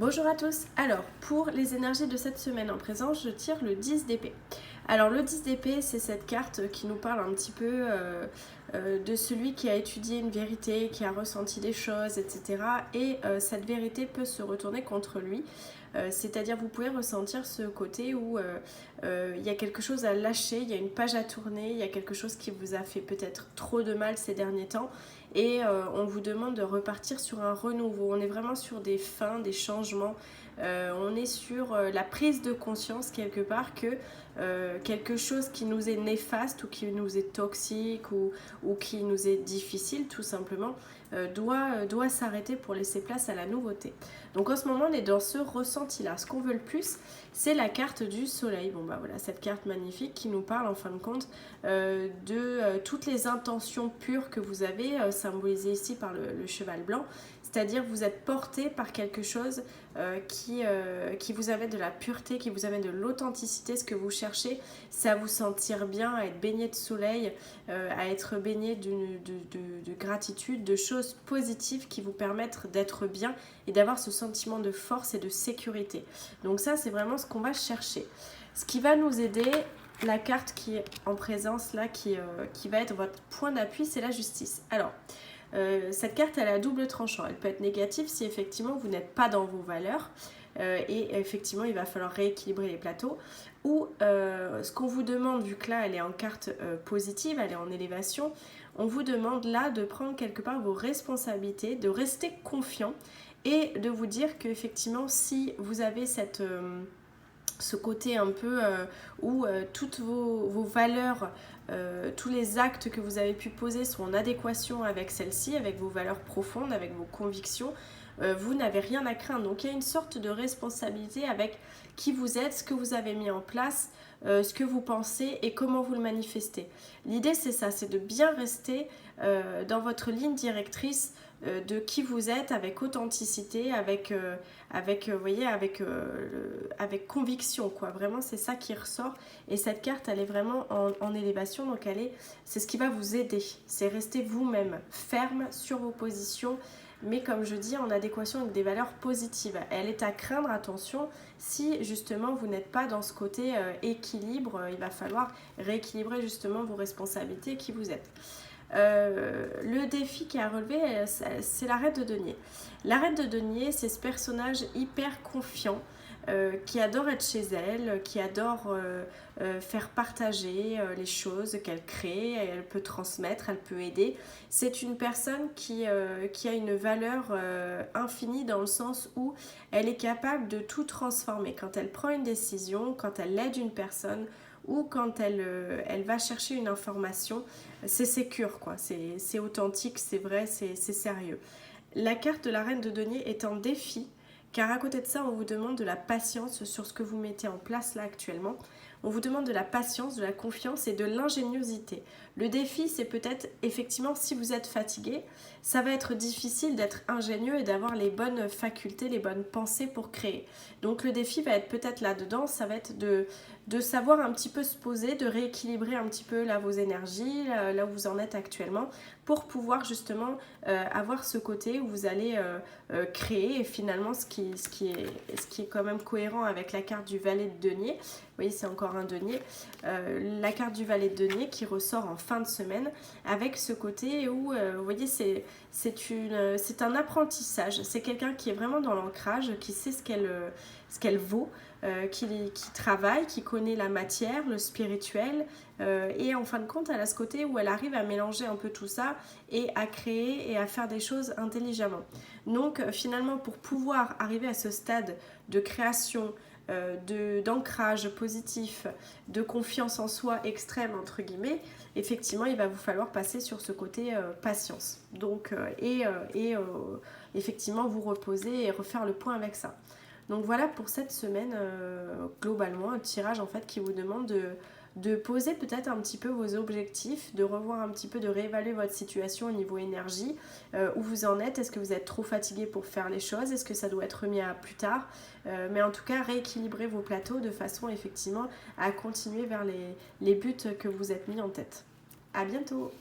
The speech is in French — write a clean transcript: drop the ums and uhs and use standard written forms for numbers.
Bonjour à tous. Alors, pour les énergies de cette semaine en présence, je tire le 10 d'épée. Alors, le 10 d'épée, c'est cette carte qui nous parle un petit peu de celui qui a étudié une vérité, qui a ressenti des choses, etc. Et cette vérité peut se retourner contre lui. C'est-à-dire, vous pouvez ressentir ce côté où il y a quelque chose à lâcher, il y a une page à tourner, il y a quelque chose qui vous a fait peut-être trop de mal ces derniers temps. Et on vous demande de repartir sur un renouveau. On est vraiment sur des fins, des changements. On est sur la prise de conscience quelque part que quelque chose qui nous est néfaste ou qui nous est toxique ou qui nous est difficile tout simplement doit s'arrêter pour laisser place à la nouveauté. Donc en ce moment on est dans ce ressenti-là. Ce qu'on veut le plus, c'est la carte du soleil. Bon bah voilà, cette carte magnifique qui nous parle en fin de compte de toutes les intentions pures que vous avez, symbolisées ici par le cheval blanc. C'est-à-dire vous êtes porté par quelque chose qui vous amène de la pureté, qui vous amène de l'authenticité, ce que vous cherchez, c'est à vous sentir bien, à être baigné de soleil, à être baigné de gratitude, de choses positives qui vous permettent d'être bien et d'avoir ce sentiment de force et de sécurité. Donc ça, c'est vraiment ce qu'on va chercher. Ce qui va nous aider, la carte qui est en présence là, qui va être votre point d'appui, c'est la justice. Alors, cette carte, elle a double tranchant. Elle peut être négative si effectivement vous n'êtes pas dans vos valeurs et effectivement il va falloir rééquilibrer les plateaux. Ou ce qu'on vous demande, vu que là elle est en carte positive, elle est en élévation, on vous demande là de prendre quelque part vos responsabilités, de rester confiant et de vous dire qu'effectivement si vous avez ce côté un peu où toutes vos valeurs, tous les actes que vous avez pu poser sont en adéquation avec celle-ci, avec vos valeurs profondes, avec vos convictions, vous n'avez rien à craindre. Donc il y a une sorte de responsabilité avec qui vous êtes, ce que vous avez mis en place, ce que vous pensez et comment vous le manifestez. L'idée c'est ça, c'est de bien rester dans votre ligne directrice de qui vous êtes avec authenticité, avec conviction quoi. Vraiment c'est ça qui ressort et cette carte elle est vraiment en élévation donc c'est ce qui va vous aider, c'est rester vous-même ferme sur vos positions mais comme je dis en adéquation avec des valeurs positives. Elle est à craindre, attention, si justement vous n'êtes pas dans ce côté équilibre, il va falloir rééquilibrer justement vos responsabilités qui vous êtes. Le défi qui a relevé, c'est la reine de denier. La reine de denier, c'est ce personnage hyper confiant qui adore être chez elle, qui adore faire partager les choses qu'elle crée, elle peut transmettre, elle peut aider. C'est une personne qui a une valeur infinie dans le sens où elle est capable de tout transformer. Quand elle prend une décision, quand elle aide une personne ou quand elle va chercher une information, c'est sécure, quoi. C'est authentique, c'est vrai, c'est sérieux. La carte de la reine de denier est en défi, car à côté de ça, on vous demande de la patience sur ce que vous mettez en place là actuellement. On vous demande de la patience, de la confiance et de l'ingéniosité. Le défi, c'est peut-être effectivement si vous êtes fatigué, ça va être difficile d'être ingénieux et d'avoir les bonnes facultés, les bonnes pensées pour créer. Donc le défi va être peut-être là-dedans, ça va être de savoir un petit peu se poser, de rééquilibrer un petit peu là vos énergies, là où vous en êtes actuellement, pour pouvoir justement avoir ce côté où vous allez créer et finalement ce qui est quand même cohérent avec la carte du valet de denier. Vous voyez, c'est encore un denier. La carte du valet de denier qui ressort en fin de semaine avec ce côté où, vous voyez, c'est un apprentissage. C'est quelqu'un qui est vraiment dans l'ancrage, qui sait ce qu'elle vaut, qui travaille, qui connaît la matière, le spirituel. Et en fin de compte, elle a ce côté où elle arrive à mélanger un peu tout ça et à créer et à faire des choses intelligemment. Donc finalement, pour pouvoir arriver à ce stade de création, d'ancrage positif, de confiance en soi extrême entre guillemets, effectivement il va vous falloir passer sur ce côté patience. Donc effectivement vous reposer et refaire le point avec ça. Donc voilà pour cette semaine globalement un tirage en fait qui vous demande de poser peut-être un petit peu vos objectifs, de revoir un petit peu, de réévaluer votre situation au niveau énergie, où vous en êtes, est-ce que vous êtes trop fatigué pour faire les choses, est-ce que ça doit être remis à plus tard, mais en tout cas rééquilibrer vos plateaux de façon effectivement à continuer vers les buts que vous êtes mis en tête. À bientôt.